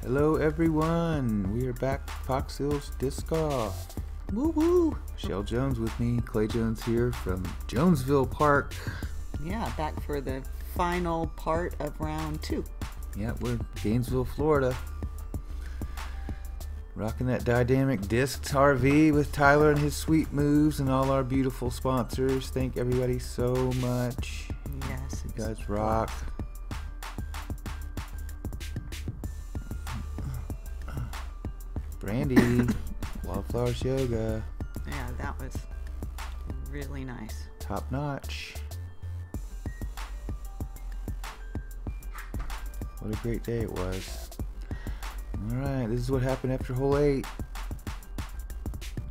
Hello everyone, we are back Fox Hills Disc Golf. Woo woo! Michelle Jones with me, Clay Jones here from Jonesville Park. Yeah, back for the final part of round 2. Yeah, we're Gainesville, Florida. Rocking that dynamic discs RV with Tyler and his sweet moves and all our beautiful sponsors. Thank everybody so much. Yes, You guys rock. Brandy, Wildflowers Yoga. Yeah, that was really nice. Top notch. What a great day it was. Alright, this is what happened after hole 8.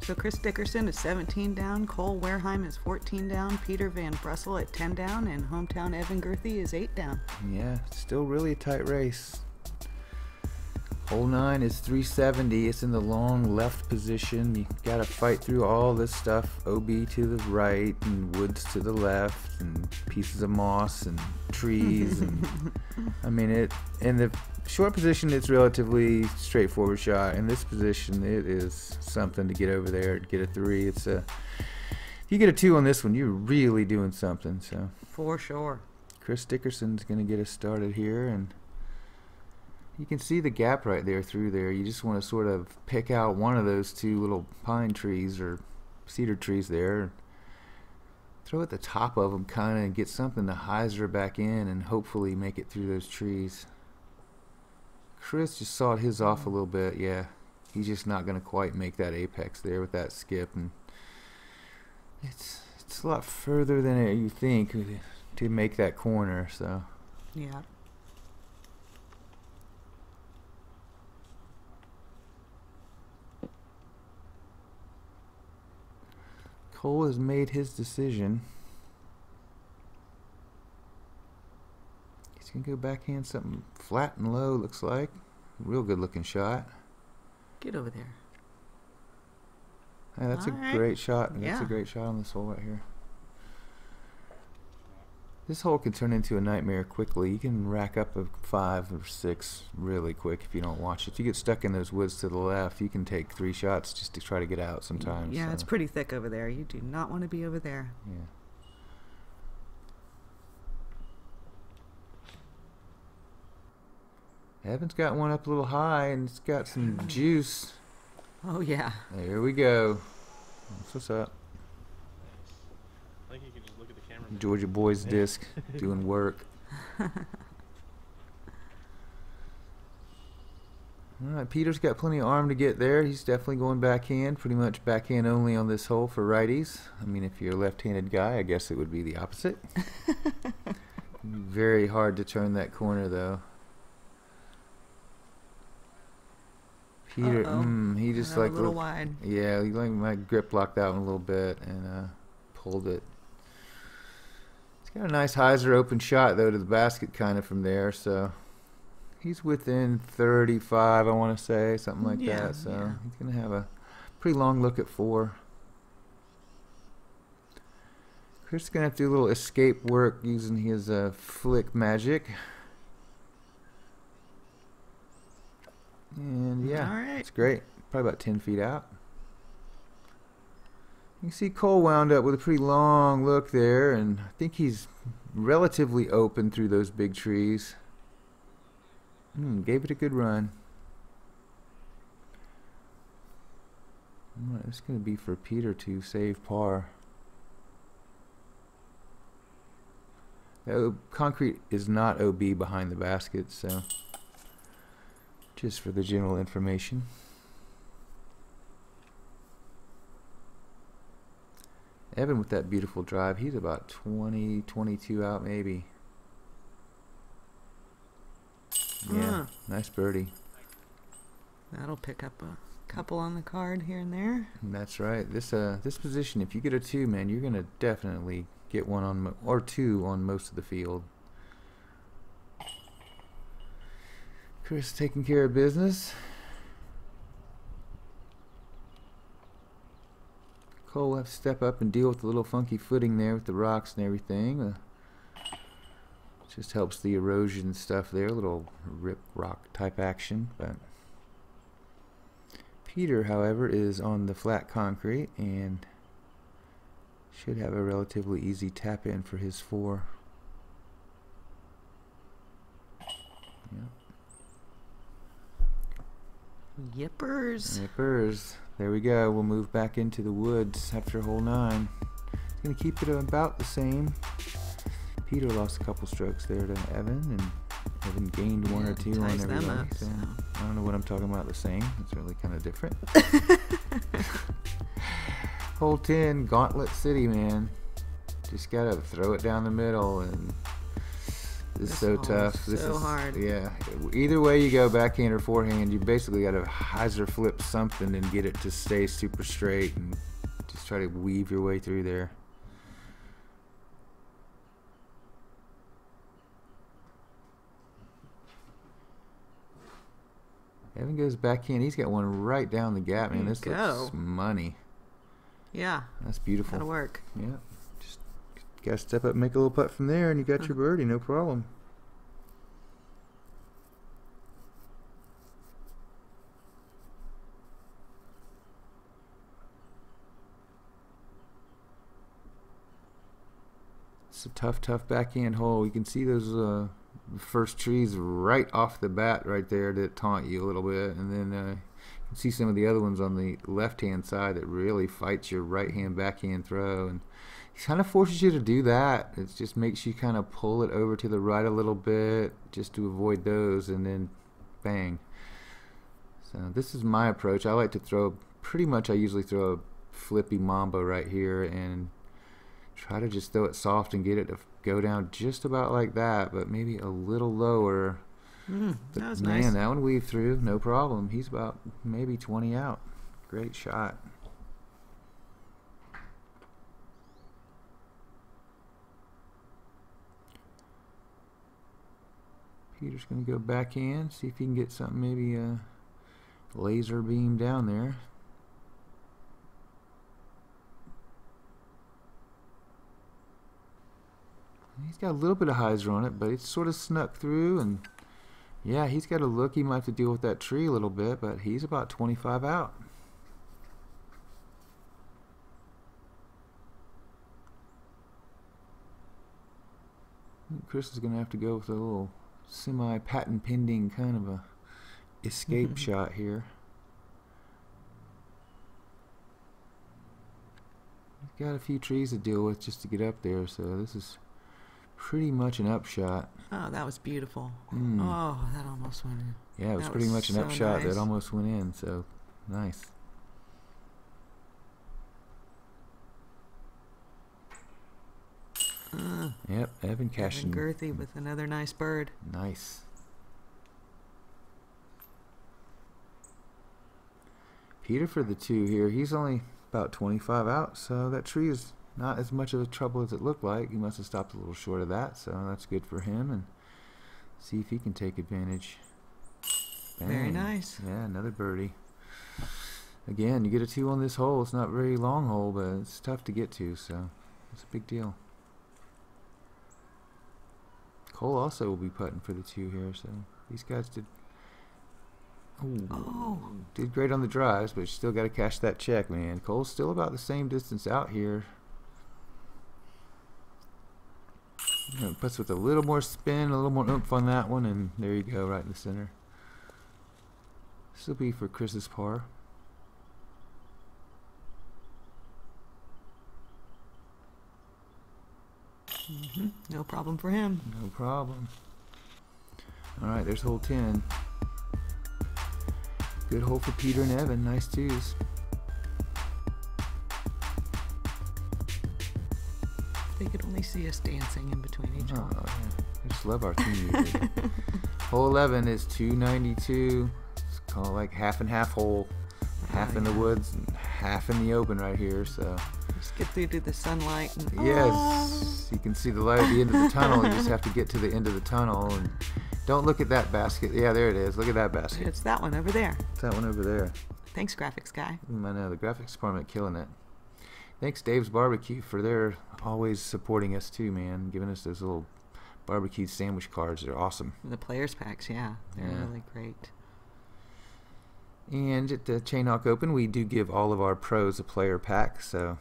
So Chris Dickerson is 17 down, Cole Wehrheim is 14 down, Peter Van Brussel at 10 down, and hometown Evan Gurthie is 8 down. Yeah, still really a tight race. Hole 9 is 370. It's in the long left position. You gotta fight through all this stuff. OB to the right and woods to the left and pieces of moss and trees. And I mean, it in the short position, it's relatively straightforward shot. In this position, it is something to get over there, get a 3. It's a, if you get a 2 on this one, you're really doing something. So For sure. Chris Dickerson's gonna get us started here, and you can see the gap right there through there. You just want to sort of pick out one of those 2 little pine trees or cedar trees there. Throw at the top of them kind of and get something to hyzer back in and hopefully make it through those trees. Chris just sawed his off a little bit. Yeah, he's just not going to quite make that apex there with that skip. And it's a lot further than you think to make that corner. So Yeah. Cole has made his decision. He's going to go backhand something flat and low, looks like. Real good looking shot. Get over there. Yeah, that's All a right. great shot. That's Yeah. a great shot on this hole right here. This hole can turn into a nightmare quickly. You can rack up a 5 or 6 really quick if you don't watch it. If you get stuck in those woods to the left, you can take 3 shots just to try to get out sometimes. Yeah, so. it's pretty thick over there. You do not want to be over there. Yeah. Evan's got one up a little high and it's got some juice. Oh, yeah. There we go. That's what's up. I think you can just look at the camera. Georgia boys disc doing work. Alright, Peter's got plenty of arm to get there. He's definitely going backhand, pretty much backhand only on this hole for righties. I mean, if you're a left-handed guy, I guess it would be the opposite. Very hard to turn that corner though. Peter, he just like a little wide. Yeah, he like my grip locked out a little bit and pulled it. He's got a nice hyzer open shot though to the basket kind of from there, so he's within 35, I want to say, something like that. So yeah. he's gonna have a pretty long look at 4. Chris is gonna have to do a little escape work using his flick magic. And yeah, All right. it's great. Probably about 10 feet out. You can see Cole wound up with a pretty long look there, and I think he's relatively open through those big trees. Gave it a good run. Alright, it's going to be for Peter to save par. The concrete is not OB behind the basket, so just for the general information. Evan with that beautiful drive, he's about 20, 22 out maybe. Yeah, nice birdie. That'll pick up a couple on the card here and there. And that's right. This position, if you get a 2, man, you're gonna definitely get one on or 2 on most of the field. Chris taking care of business. Cole will have to step up and deal with the little funky footing there with the rocks and everything. Just helps the erosion stuff there, a little rip rock type action. But Peter, however, is on the flat concrete and should have a relatively easy tap in for his 4. Yep. Yippers. There we go. We'll move back into the woods after hole 9. It's going to keep it about the same. Peter lost a couple strokes there to Evan, and Evan gained 1 or 2 on everybody. So I don't know what I'm talking about the same. It's really kind of different. Hole 10, Gauntlet City, man. Just got to throw it down the middle, and this is so tough. This is hard. Yeah. Either way you go, backhand or forehand, you basically got to hyzer flip something and get it to stay super straight and just try to weave your way through there. Evan goes backhand. He's got one right down the gap, man. This looks money. Yeah. That's beautiful. That'll work. Yeah. Just gotta step up and make a little putt from there, and you got your birdie, no problem. It's a tough backhand hole. You can see those first trees right off the bat right there that taunt you a little bit, and then you can see some of the other ones on the left hand side that really fights your right hand backhand throw, and it kind of forces you to do that. It just makes you kind of pull it over to the right a little bit just to avoid those, and then bang. So this is my approach. I like to throw pretty much, I usually throw a flippy mambo right here and try to just throw it soft and get it to go down just about like that, but maybe a little lower. That was man, nice. that one weaved through, no problem. He's about maybe 20 out. Great shot. Peter's going to go backhand, see if he can get something, maybe a laser beam down there. He's got a little bit of hyzer on it, but it's sort of snuck through, and yeah, he's got a look. He might have to deal with that tree a little bit, but he's about 25 out. Chris is going to have to go with a little semi-patent pending kind of a escape shot here. He's got a few trees to deal with just to get up there, so this is pretty much an upshot. Oh, that was beautiful. Oh, that almost went in. Yeah, it was pretty much an upshot that almost went in, so nice. Yep, Evan cashing. Gurthie with another nice bird. Nice. Peter for the 2 here. He's only about 25 out, so that tree is not as much of a trouble as it looked like. He must have stopped a little short of that, so that's good for him. And see if he can take advantage. Bang. Very nice. Yeah, another birdie. Again, you get a 2 on this hole. It's not a very long hole, but it's tough to get to, so it's a big deal. Cole also will be putting for the 2 here, so these guys did did great on the drives, but you still got to cash that check, man. Cole's still about the same distance out here. You know, puts with a little more spin, a little more oomph on that one, and there you go, right in the center. This will be for Chris's par. No problem for him. No problem. Alright, there's hole 10. Good hole for Peter and Evan. Nice 2s. They could only see us dancing in between each hole. Yeah. I just love our theme music. Hole 11 is 292. It's kind of like half and half hole. Half in the woods and half in the open right here, so just get through to the sunlight. And, yes, you can see the light at the end of the tunnel. You just have to get to the end of the tunnel, and don't look at that basket. Yeah, there it is. Look at that basket. It's that one over there. It's that one over there. Thanks, graphics guy. I know, the graphics department killing it. Thanks, Dave's Barbecue, for their always supporting us too, man, giving us those little barbecue sandwich cards. They're awesome. The players packs, yeah. They're Yeah. really great. And at the Chain Hawk Open, we do give all of our pros a player pack, so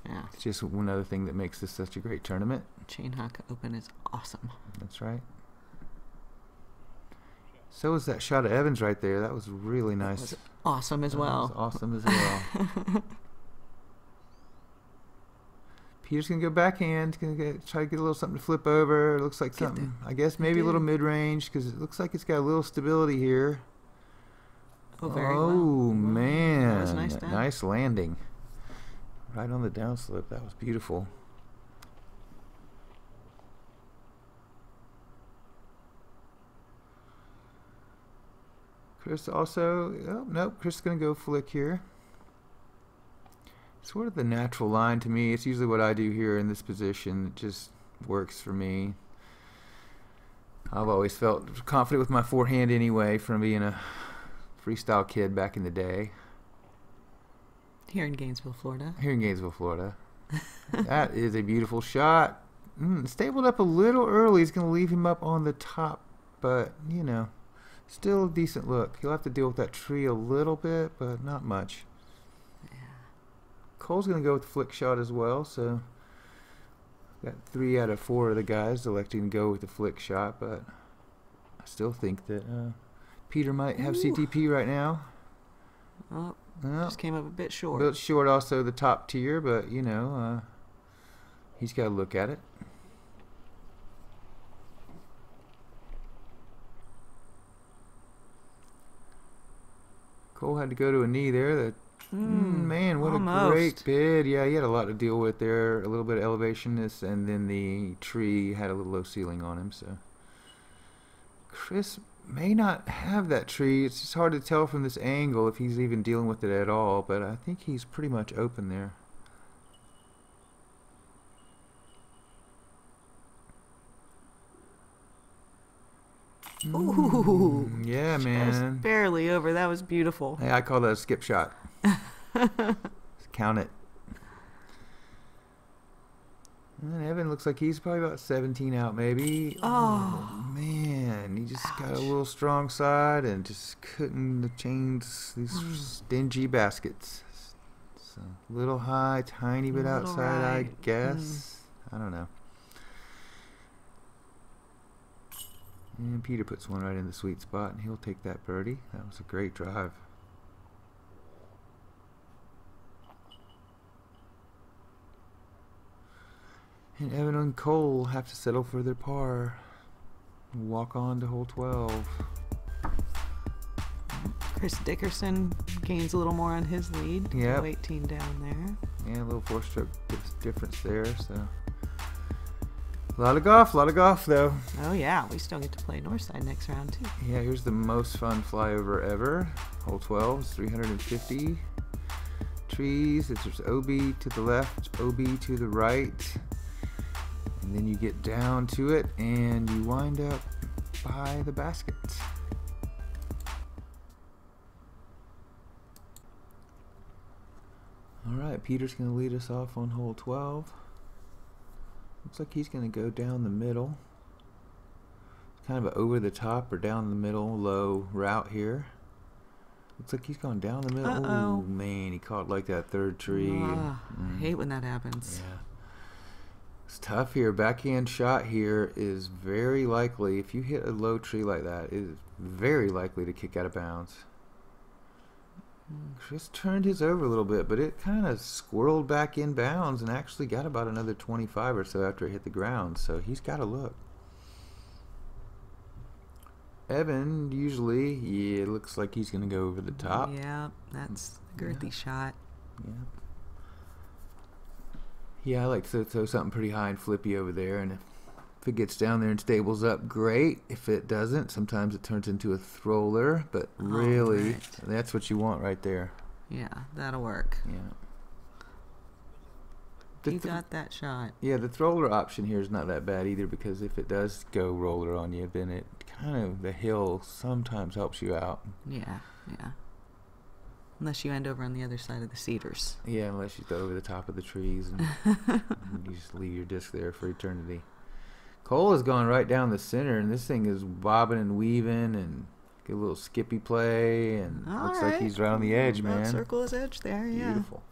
Yeah. it's just one other thing that makes this such a great tournament. Chain Hawk Open is awesome. That's right. So was that shot of Evans right there. That was really nice. That was awesome as That well. was awesome as well. Peter's going to go backhand. Going to try to get a little something to flip over. It looks like something, I guess maybe a little mid-range because it looks like it's got a little stability here. Oh, very well. Oh, man. That was nice down. Nice landing. Right on the downslope. That was beautiful. Chris also, oh, nope, Chris is going to go flick here. Sort of the natural line to me. It's usually what I do here in this position. It just works for me. I've always felt confident with my forehand anyway from being a freestyle kid back in the day. Here in Gainesville, Florida. Here in Gainesville, Florida. That is a beautiful shot. Stabled up a little early. He's going to leave him up on the top, but, you know, still a decent look. He'll have to deal with that tree a little bit, but not much. Yeah. Cole's going to go with the flick shot as well, so got 3 out of 4 of the guys electing to go with the flick shot, but I still think that Peter might have CTP right now. Oh, Well, just came up a bit short. a bit short also the top tier, but, you know, he's got to look at it. Cole had to go to a knee there. Man, what almost. a great bid. Yeah, he had a lot to deal with there. A little bit of elevation, and then the tree had a little low ceiling on him. So Chris may not have that tree. It's just hard to tell from this angle if he's even dealing with it at all, but I think he's pretty much open there. Ooh. Yeah, Just man. barely over. That was beautiful. Hey, I call that a skip shot. Count it. And Evan looks like he's probably about 17 out, maybe. Oh. Man, he just got a little strong side and just couldn't change these stingy baskets. So a little high, tiny bit Little outside, I right. guess. I don't know. And Peter puts one right in the sweet spot, and he'll take that birdie. That was a great drive. And Evan and Cole have to settle for their par. Walk on to hole 12. Chris Dickerson gains a little more on his lead. Yep. 18 down there. Yeah, a little 4-stroke difference there, so. A lot of golf though. Oh yeah, we still get to play Northside next round too. Yeah, here's the most fun flyover ever. Hole 12 is 350 trees. There's OB to the left, OB to the right. And then you get down to it and you wind up by the basket. Alright, Peter's going to lead us off on hole 12. Looks like he's going to go down the middle. It's kind of an over the top or down the middle low route here. Looks like he's gone down the middle. Uh-oh. Oh man, he caught like that third tree. I hate when that happens. Yeah. It's tough here. Backhand shot here is very likely, if you hit a low tree like that, it is very likely to kick out of bounds. Chris turned his over a little bit, but it kind of squirreled back in bounds and actually got about another 25 or so after it hit the ground, so he's got to look. Evan, usually, yeah, it looks like he's going to go over the top. Yeah, that's the Gurthie shot. Yeah. Yeah, I like to throw something pretty high and flippy over there, and if it gets down there and stables up, great. If it doesn't, sometimes it turns into a thrower, but really, right. That's what you want right there. Yeah, that'll work. Yeah. You got that shot. Yeah, the thrower option here is not that bad either, because if it does go roller on you, then it kind of, the hill sometimes helps you out. Yeah, yeah. Unless you end over on the other side of the cedars. Yeah, unless you throw over the top of the trees and you just leave your disc there for eternity. Cole has gone right down the center, and this thing is bobbing and weaving and get a little skippy play, and All looks right. like he's right on the edge, About man. circle his edge there, yeah. Beautiful.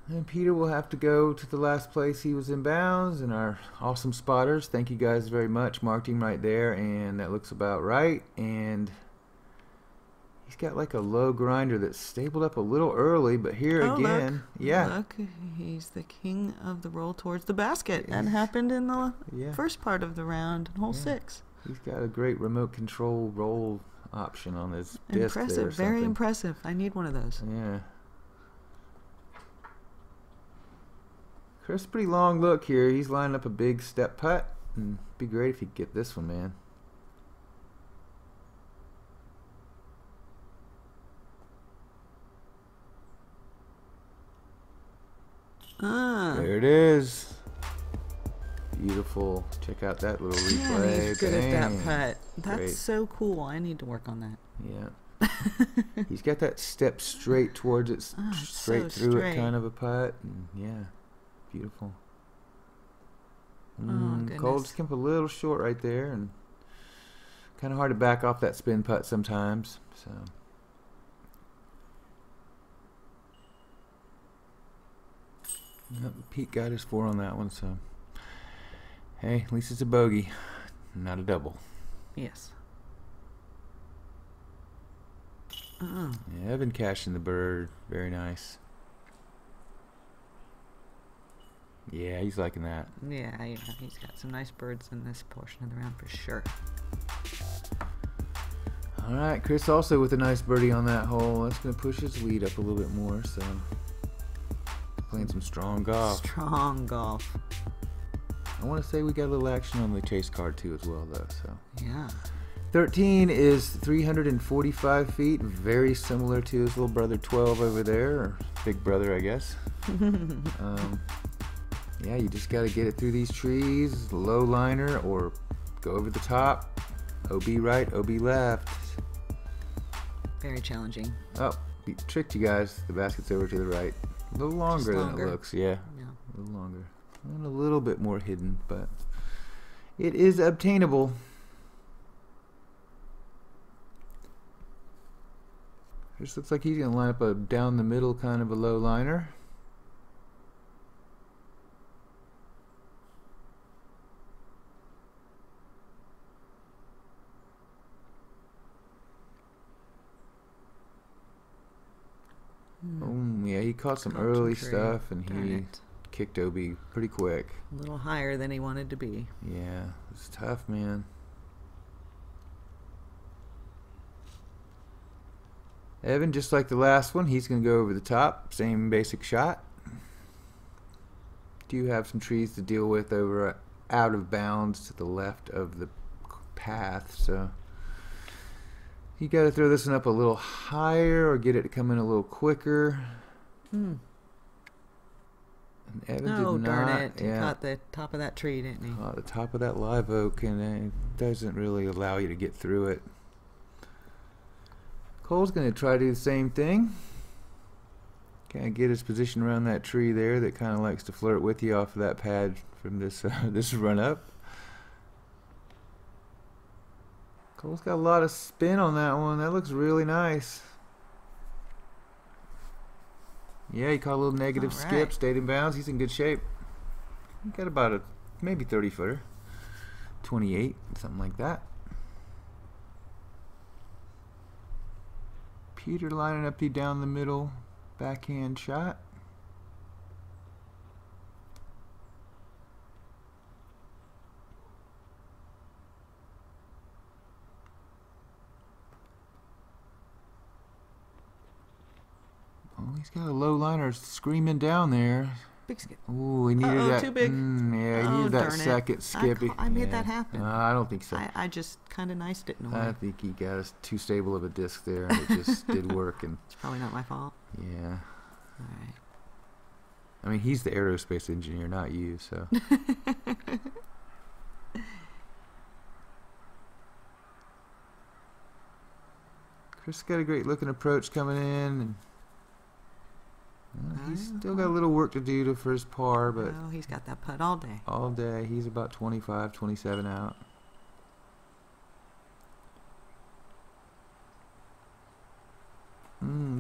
And Peter will have to go to the last place he was in bounds, and our awesome spotters, thank you guys very much, marked him right there, and that looks about right. And he's got like a low grinder that's stabled up a little early, but here again, yeah. Look, he's the king of the roll towards the basket. That happened in the first part of the round, in hole 6. He's got a great remote control roll option on his disc there. Impressive, very impressive. I need one of those. Yeah. Chris, pretty long look here. He's lining up a big step putt. And be great if he could get this one, man. There it is. Beautiful. Check out that little replay. Man, he's good at that putt. That's Great. so cool. I need to work on that. Yeah. He's got that step straight towards it, straight so through straight. it kind of a putt. And yeah, beautiful. Goodness. Cole just came up a little short right there, and kind of hard to back off that spin putt sometimes. So. Yep, Pete got his 4 on that one, so hey, at least it's a bogey, not a double. Yes. Yeah, Evan cashing the bird, very nice. Yeah, he's liking that. Yeah, he's got some nice birds in this portion of the round for sure. All right, Chris also with a nice birdie on that hole. That's going to push his lead up a little bit more, so playing some strong golf. Strong golf. I want to say we got a little action on the chase card too as well, though. So Yeah. 13 is 345 feet, very similar to his little brother 12 over there, or big brother, I guess. Yeah, you just got to get it through these trees, low liner, or go over the top. OB right, OB left. Very challenging. Oh, tricked you guys. The basket's over to the right. A little longer than it looks, yeah. A little longer. And a little bit more hidden, but it is obtainable. This looks like he's going to line up a down the middle kind of a low liner. Yeah, he caught some early stuff, and he kicked Obi pretty quick. A little higher than he wanted to be. Yeah, it's tough, man. Evan, just like the last one, he's going to go over the top. Same basic shot. Do have some trees to deal with over out of bounds to the left of the path, so you got to throw this one up a little higher or get it to come in a little quicker. And Evan did not. Darn it. He caught the top of that tree, didn't he? Caught the top of that live oak, and it doesn't really allow you to get through it. Cole's going to try to do the same thing. Kind of get his position around that tree there that kind of likes to flirt with you off of that pad from this this run up. Cole's got a lot of spin on that one. That looks really nice. Yeah, he caught a little negative skip, stayed in bounds. He's in good shape. He got about a maybe 30 footer, 28, something like that. Peter lining up the down the middle backhand shot. Oh, he's got a low liner screaming down there. Big skip. Ooh, he needed that. Too big. Yeah, he needed that second skippy. I made that happen. I don't think so. I just kind of niced it in a way. I think he got us too stable of a disc there, and it just did work. And it's probably not my fault. Yeah. All right. I mean, he's the aerospace engineer, not you, so. Chris got a great looking approach coming in. And, He's still got a little work to do for his par, but Oh, he's got that putt all day. all day he's about 25, 27 out.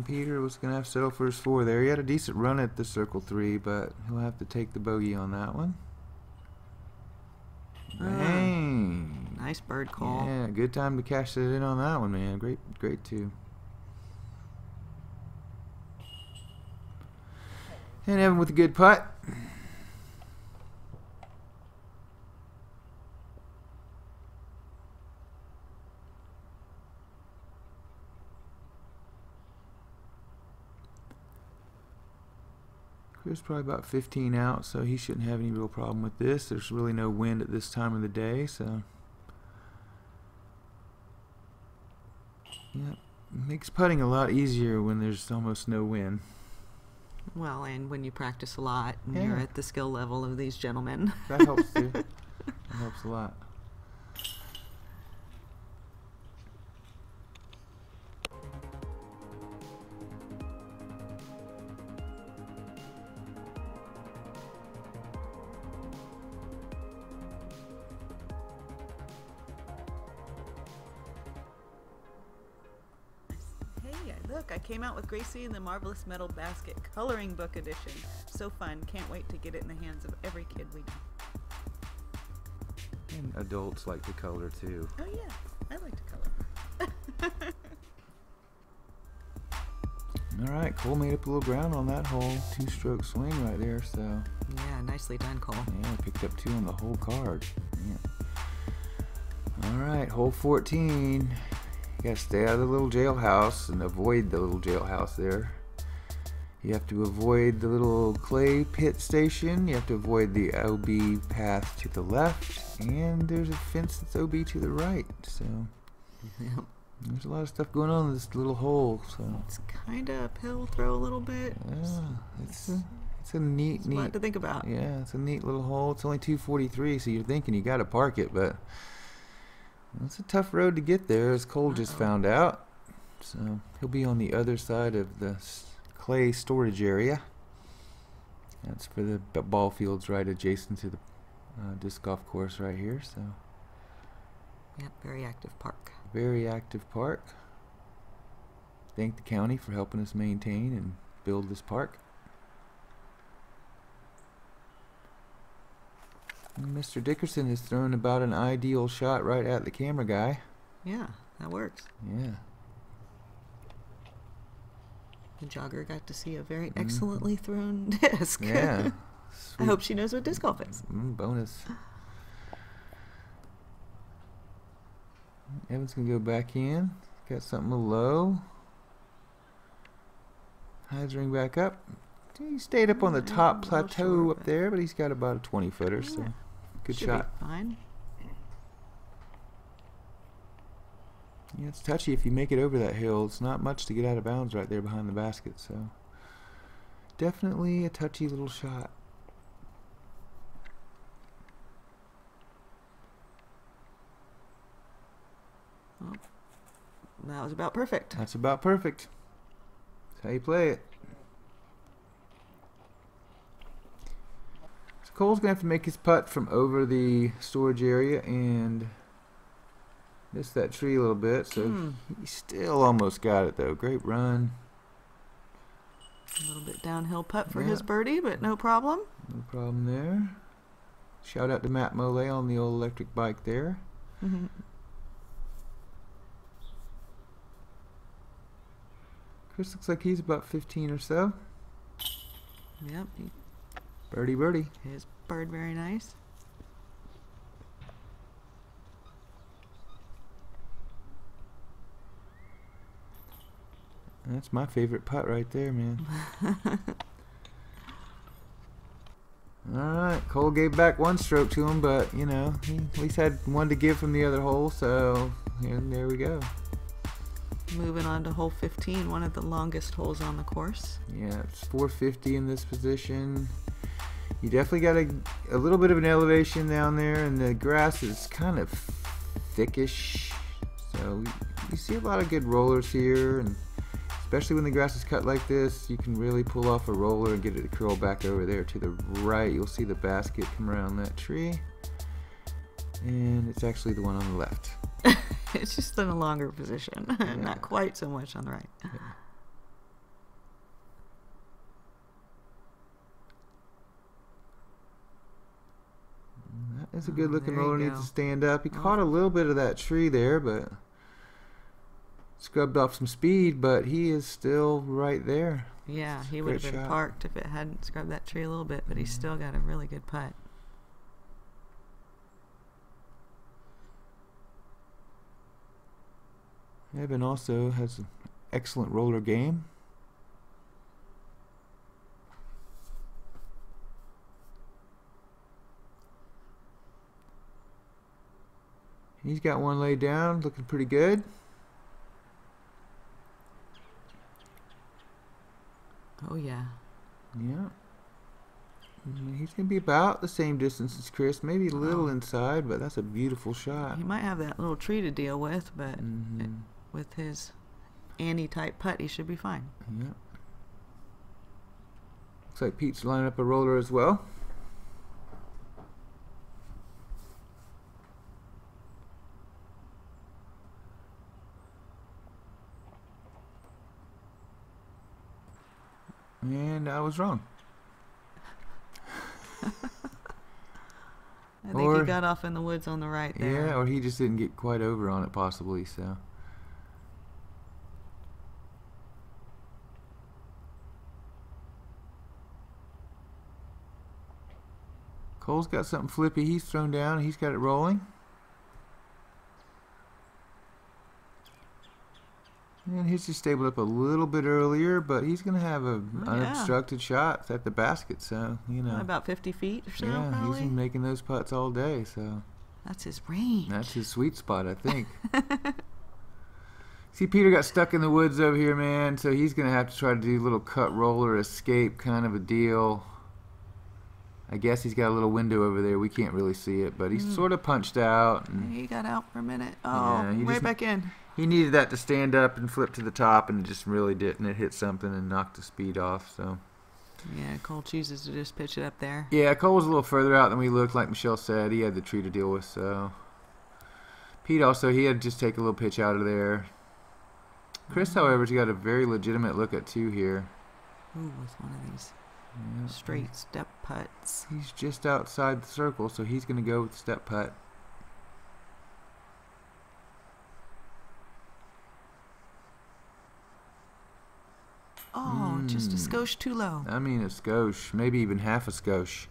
Peter was going to have to settle for his 4 there. He had a decent run at the circle 3, but he'll have to take the bogey on that one. Bang! Nice bird call. Yeah, good time to cash it in on that one, man. Great too. And Evan with a good putt. Chris probably about 15 out, so he shouldn't have any real problem with this. There's really no wind at this time of the day, so yeah, makes putting a lot easier when there's almost no wind. Well, and when you practice a lot and Yeah. you're at the skill level of these gentlemen. That helps too. That helps a lot. Look, I came out with Gracie in the Marvelous Metal Basket Coloring Book Edition. So fun. Can't wait to get it in the hands of every kid we know. And adults like to color too. Oh yeah, I like to color. Alright, Cole made up a little ground on that hole. 2-stroke swing right there, so Yeah, nicely done, Cole. yeah, picked up 2 on the whole card. Yeah. Alright, hole 14. You gotta stay out of the little jailhouse and avoid the little jailhouse there. You have to avoid the little clay pit station. You have to avoid the OB path to the left. And there's a fence that's OB to the right. So Yep. there's a lot of stuff going on in this little hole. So It's kind of uphill throw a little bit. yeah, it's a neat, It's a lot to think about. yeah, it's a neat little hole. It's only 243, so you're thinking you got to park it, but it's a tough road to get there, as Cole just found out. So he'll be on the other side of the clay storage area. That's for the ball fields right adjacent to the disc golf course right here. So Yep, very active park. very active park. Thank the county for helping us maintain and build this park. And Mr. Dickerson has thrown about an ideal shot right at the camera guy. Yeah, that works. Yeah. The jogger got to see a very excellently thrown disc. Yeah. I Sweet. hope she knows what disc golf is. Bonus. Evan's gonna go back in. Got something a little low. Hides ring back up. He stayed up on the top a little plateau short, up there, but he's got about a 20-footer, so Yeah. good Should shot. be fine. Yeah, it's touchy if you make it over that hill. It's not much to get out of bounds right there behind the basket, so definitely a touchy little shot. Well, that was about perfect. That's about perfect. That's how you play it. So Cole's gonna have to make his putt from over the storage area and miss that tree a little bit. So he still almost got it though. Great run. A little bit downhill putt for Yeah. his birdie, but no problem. No problem there. Shout out to Matt Mole on the old electric bike there. Chris looks like he's about 15 or so. Yep, Birdie, birdie. his bird very nice. That's my favorite putt right there, man. Alright, Cole gave back 1 stroke to him, but, you know, he at least had 1 to give from the other hole, so and there we go. Moving on to hole 15, one of the longest holes on the course. Yeah, it's 450 in this position. You definitely got a little bit of an elevation down there, and the grass is kind of thickish. So you see a lot of good rollers here, and especially when the grass is cut like this, you can really pull off a roller and get it to curl back over there to the right. You'll see the basket come around that tree, and it's actually the one on the left. It's just in a longer position. Yeah. Not quite so much on the right. Yeah. That is a good looking there you roller. Needs go. to stand up. He caught a little bit of that tree there, but scrubbed off some speed, but he is still right there. Yeah, he Great would have been shot. parked if it hadn't scrubbed that tree a little bit, but he's still got a really good putt. Evan also has an excellent roller game. He's got one laid down, looking pretty good. Oh, yeah. Yeah. He's going to be about the same distance as Chris, maybe a little inside, but that's a beautiful shot. He might have that little tree to deal with, but Mhm. with his Annie-type putt, he should be fine. Yeah. Looks like Pete's lining up a roller as well. And I was wrong. I think he got off in the woods on the right there. Yeah, or he just didn't get quite over on it possibly, so. Cole's got something flippy he's thrown down. He's got it rolling. And he's just stabled up a little bit earlier, but he's going to have an unobstructed shot at the basket, so, you know. About 50 feet or so, Yeah, probably. he's been making those putts all day, so. That's his range. That's his sweet spot, I think. See, Peter got stuck in the woods over here, man, so he's going to have to try to do a little cut roller escape kind of a deal. I guess he's got a little window over there. We can't really see it, but he's sort of punched out. And He got out for a minute. Oh, Yeah, he right just- back in. he needed that to stand up and flip to the top, and it just really didn't. It hit something and knocked the speed off, so. Yeah, Cole chooses to just pitch it up there. Yeah, Cole was a little further out than we looked, like Michelle said. He had the tree to deal with, so. Pete also, he had to just take a little pitch out of there. Chris, however, has got a very legitimate look at two here. Ooh, with one of these Yeah. straight step putts. He's just outside the circle, so he's going to go with the step putt. Oh, just a skosh too low. I mean, a skosh, maybe even half a skosh.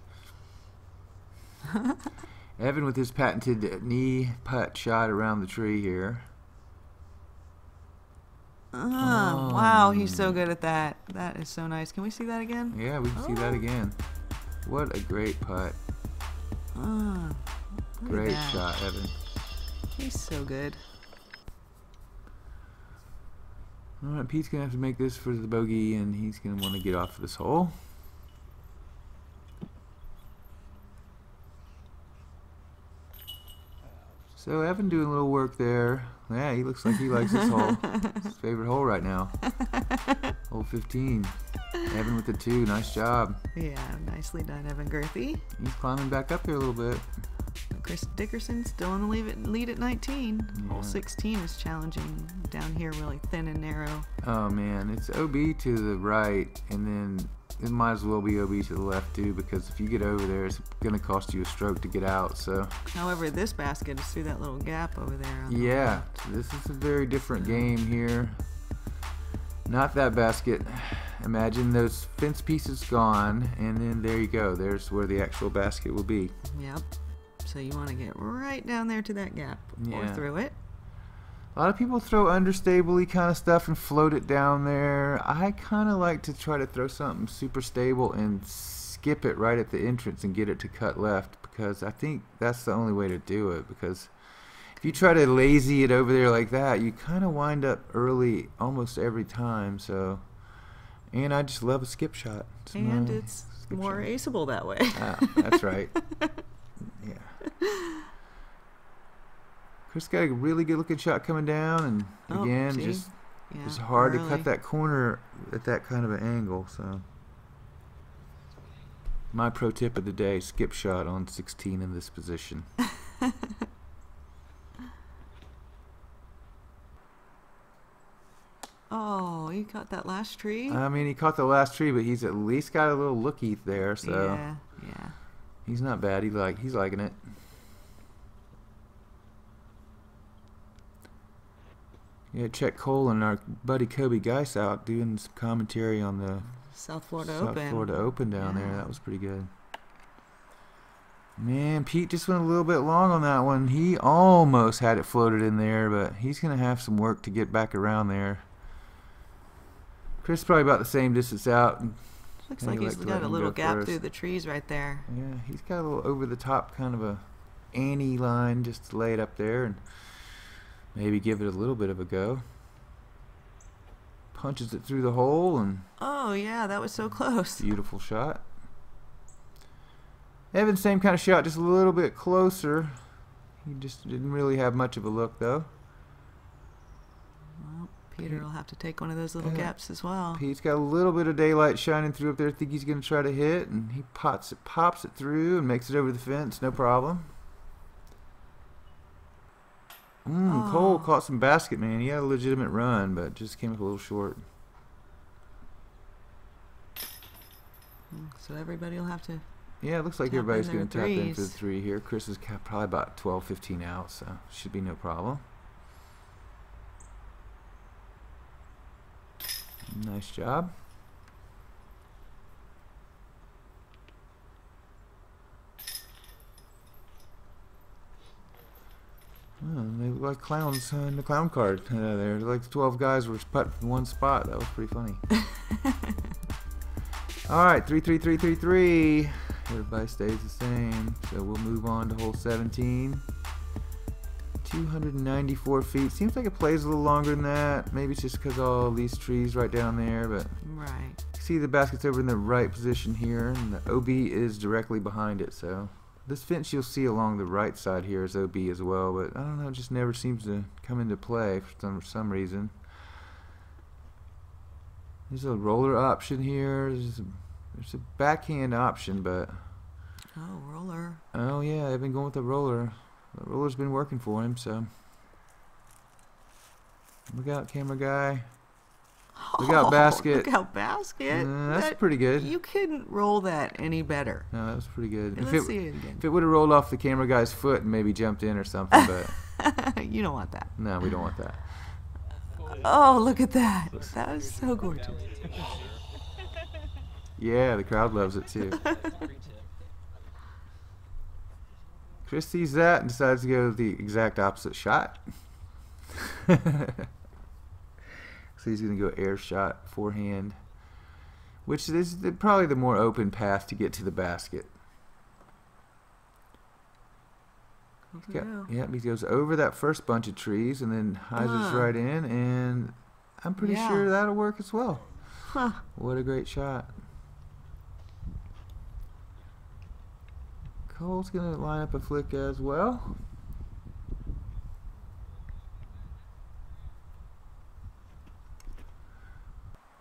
Evan with his patented knee putt shot around the tree here. Wow, he's so good at that. That is so nice. Can we see that again? Yeah, we can see that again. What a great putt. Look at Great that. shot, Evan. He's so good. All right, Pete's going to have to make this for the bogey, and he's going to want to get off this hole. So Evan doing a little work there. Yeah, he looks like he likes this hole. It's his favorite hole right now. Hole 15. Evan with the 2. Nice job. Yeah, nicely done, Evan Gurthie. He's climbing back up there a little bit. Chris Dickerson still in the lead at 19. Hole Yeah. 16 is challenging. Down here, really thin and narrow. Oh man, it's OB to the right, and then it might as well be OB to the left too, because if you get over there, it's going to cost you a stroke to get out. So However, this basket is through that little gap over there. On the yeah, left. this is a very different game here. Not that basket. Imagine those fence pieces gone, and then there you go. There's where the actual basket will be. Yep. So you want to get right down there to that gap or Yeah. through it. A lot of people throw understably kind of stuff and float it down there. I kind of like to try to throw something super stable and skip it right at the entrance and get it to cut left, because I think that's the only way to do it. Because if you try to lazy it over there like that, you kind of wind up early almost every time. So, and I just love a skip shot. And it's skip more shot. aceable that way. Ah, that's right. Yeah. Chris got a really good looking shot coming down, and Oh, again, see? just Yeah, it's hard to early. cut that corner at that kind of an angle. So my pro tip of the day: skip shot on 16 in this position. Oh, he caught that last tree. I mean, he caught the last tree, but he's at least got a little looky there. So Yeah, yeah. he's not bad. He's liking it. Yeah, check Cole and our buddy Kobe Geis out doing some commentary on the South Florida South Open. Florida Open down there. Yeah. That was pretty good. Man, Pete just went a little bit long on that one. He almost had it floated in there, but he's going to have some work to get back around there. Chris is probably about the same distance out. Looks Yeah, like you he's like to got let a him little go gap first. through the trees right there. Yeah, he's got a little over the top kind of a Annie line just to lay it up there and maybe give it a little bit of a go. Punches it through the hole and Oh, yeah, that was so close. beautiful shot. Evan, same kind of shot, just a little bit closer. He just didn't really have much of a look though. Well, Peter will have to take one of those little Yeah. gaps as well. He's got a little bit of daylight shining through up there. I think he's going to try to hit, and he pops it through and makes it over the fence, no problem. Cole Oh. caught some basket, man. He had a legitimate run, but just came up a little short. So everybody will have to. Yeah, it looks like Tap in everybody's their going to tap in for the threes. three here. Chris is probably about 12, 15 out, so should be no problem. Nice job. Oh, they look like clowns in the clown card there. Like 12 guys were put in one spot. That was pretty funny. All right, 3-3-3-3-3. Everybody stays the same. So we'll move on to hole 17. 294 feet. Seems like it plays a little longer than that. Maybe it's just because all these trees right down there, but Right. see the basket's over in the right position here, and the OB is directly behind it. So this fence you'll see along the right side here is OB as well, but I don't know, it just never seems to come into play for some reason. There's a roller option here. There's a backhand option, but Oh, roller. oh yeah, I've been going with the roller. The roller's been working for him, so look out, camera guy. Look out, basket. Look out, basket. That's That- pretty good. You couldn't roll that any better. No, that was pretty good. Let's see it again. If it would have rolled off the camera guy's foot and maybe jumped in or something, but You don't want that. no, we don't want that. Oh, look at that. That was so gorgeous. Yeah, the crowd loves it too. Chris sees that and decides to go the exact opposite shot. So he's going to go air shot, forehand, which is probably the more open path to get to the basket. Yeah, he goes over that first bunch of trees and then hyzers right in, and I'm pretty Yeah. sure that'll work as well. Huh. What a great shot. Cole's going to line up a flick as well.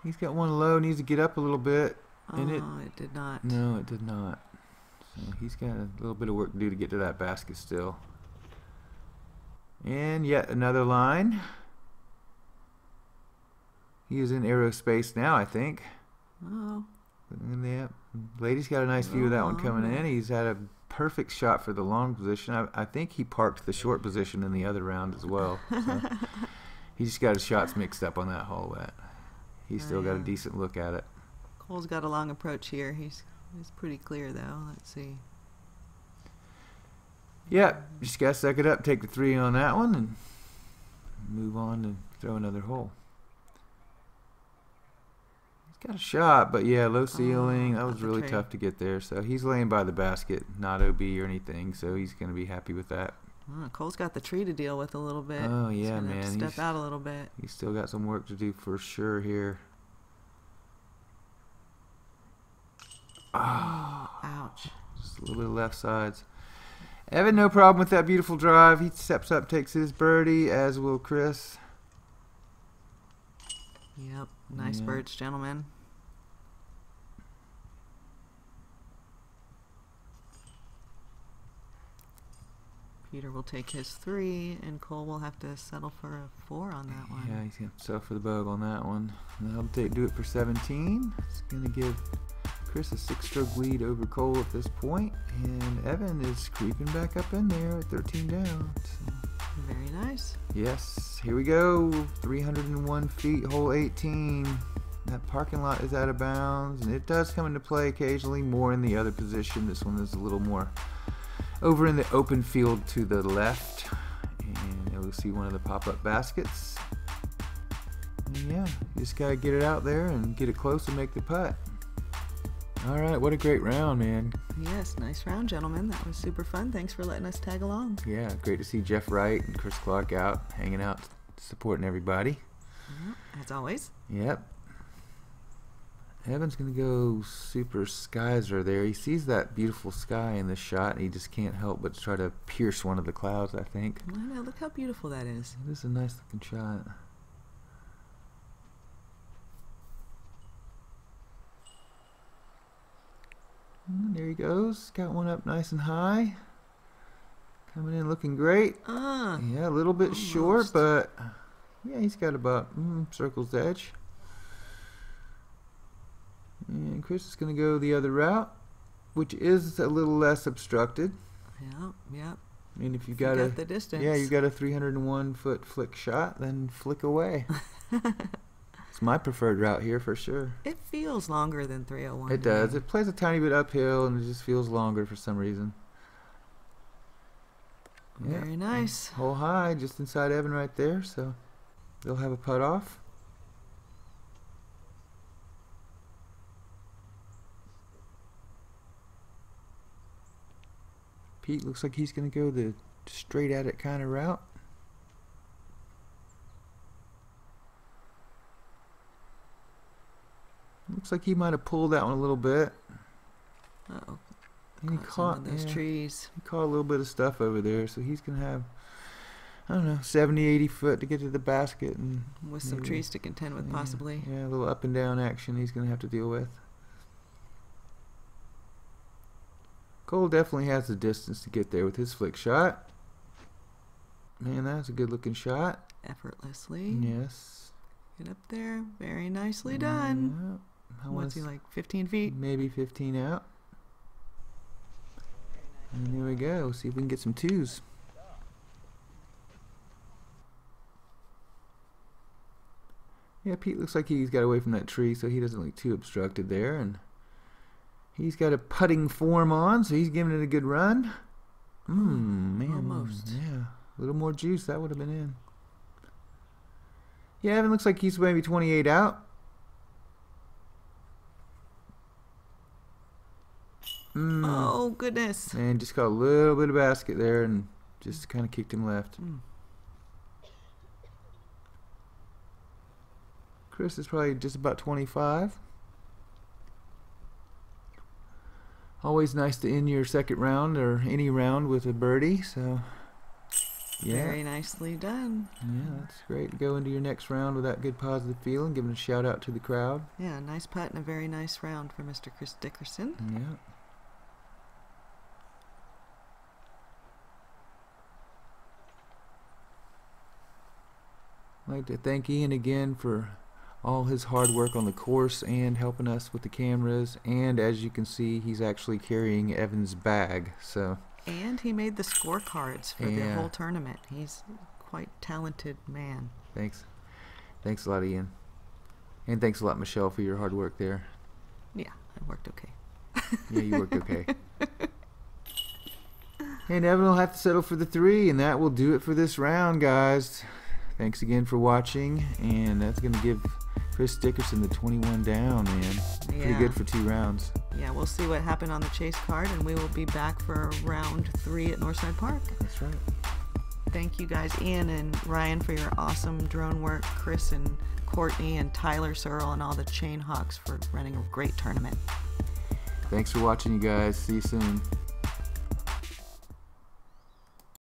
He's got one low, needs to get up a little bit. And it did not. No, it did not. So he's got a little bit of work to do to get to that basket still. And yet another line. He is in aerospace now, I think. Oh. And yeah, Lady's got a nice view of that one coming in. He's had a perfect shot for the long position. I think he parked the short position in the other round as well. So he just got his shots mixed up on that hole, but he's still got a decent look at it. Cole's got a long approach here. He's pretty clear though. Let's see. Yeah, just got to suck it up, take the three on that one, and move on and throw another hole. He's got a shot, but yeah, low ceiling. That was really tough to get there. So he's laying by the basket, not OB or anything, so he's going to be happy with that. Cole's got the tree to deal with a little bit. Oh, He's yeah, gonna have to man. step out a little bit. He's still got some work to do for sure here. Oh, ouch. Just a little bit of left sides. Evan, no problem with that beautiful drive. He steps up, takes his birdie, as will Chris. Yep. Nice Yeah. birds, gentlemen. Peter will take his 3, and Cole will have to settle for a 4 on that one. Yeah, he's going to settle for the bug on that one. And I'll do it for 17. It's going to give Chris a 6-stroke lead over Cole at this point. And Evan is creeping back up in there at 13 down. So. Very nice. Yes, here we go. 301 feet, hole 18. That parking lot is out of bounds, and it does come into play occasionally, more in the other position. This one is a little more over in the open field to the left. And you'll see one of the pop-up baskets. And yeah, you just gotta get it out there and get it close and make the putt. Alright, what a great round, man. Yes, nice round, gentlemen. That was super fun. Thanks for letting us tag along. Yeah, great to see Jeff Wright and Chris Clark out, hanging out, supporting everybody. As always. Yep. Evan's going to go super skizer there. He sees that beautiful sky in the shot, and he just can't help but try to pierce one of the clouds, I think. I know, look how beautiful that is. It is a nice looking shot. And there he goes. Got one up nice and high. Coming in looking great. Yeah, a little bit almost short, but yeah, he's got about circle's edge. And Chris is going to go the other route, which is a little less obstructed. Yep. I mean, if you've You got got the distance. yeah, you got a 301-foot flick shot, then flick away. It's my preferred route here for sure. It feels longer than 301. It does. It plays a tiny bit uphill, and it just feels longer for some reason. Yeah. Very nice. Hole high, just inside Evan right there, so they'll have a putt off. Pete looks like he's going to go the straight at it kind of route. Looks like he might have pulled that one a little bit. Uh-oh. And he Caught some caught of those trees. He caught a little bit of stuff over there, so he's going to have, I don't know, 70, 80 foot to get to the basket. And With some maybe- trees to contend with, possibly. Yeah, a little up and down action he's going to have to deal with. Cole definitely has the distance to get there with his flick shot. Man, that's a good looking shot. Effortlessly. Yes. Get up there. Very nicely done. Yeah. What's he, like 15 feet? Maybe 15 out. And there we go. See if we can get some twos. Yeah, Pete looks like he's got away from that tree, so he doesn't look too obstructed there. And he's got a putting form on, so he's giving it a good run. Man. Almost. Yeah. A little more juice, that would have been in. Yeah, Evan looks like he's maybe 28 out. Oh, goodness. And just got a little bit of basket there and just kind of kicked him left. Chris is probably just about 25. Always nice to end your second round or any round with a birdie, so yeah. Very nicely done. Yeah, that's great. Go into your next round with that good positive feeling. Giving a shout out to the crowd. Yeah, nice putt and a very nice round for Mr. Chris Dickerson. Yeah. I'd like to thank Ian again for all his hard work on the course and helping us with the cameras. And as you can see, he's actually carrying Evan's bag. So. And he made the scorecards for the Yeah. whole tournament. He's quite talented man. Thanks. Thanks a lot, Ian. And thanks a lot, Michelle, for your hard work there. Yeah, it worked okay. Yeah, you worked okay. And Evan will have to settle for the 3, and that will do it for this round, guys. Thanks again for watching, and that's going to give Chris Dickerson the 21 down, man. Pretty Yeah. good for 2 rounds. Yeah, we'll see what happened on the chase card, and we will be back for round 3 at Northside Park. That's right. Thank you guys, Ian and Ryan, for your awesome drone work. Chris and Courtney and Tyler Searle and all the Chain Hawks for running a great tournament. Thanks for watching, you guys. See you soon.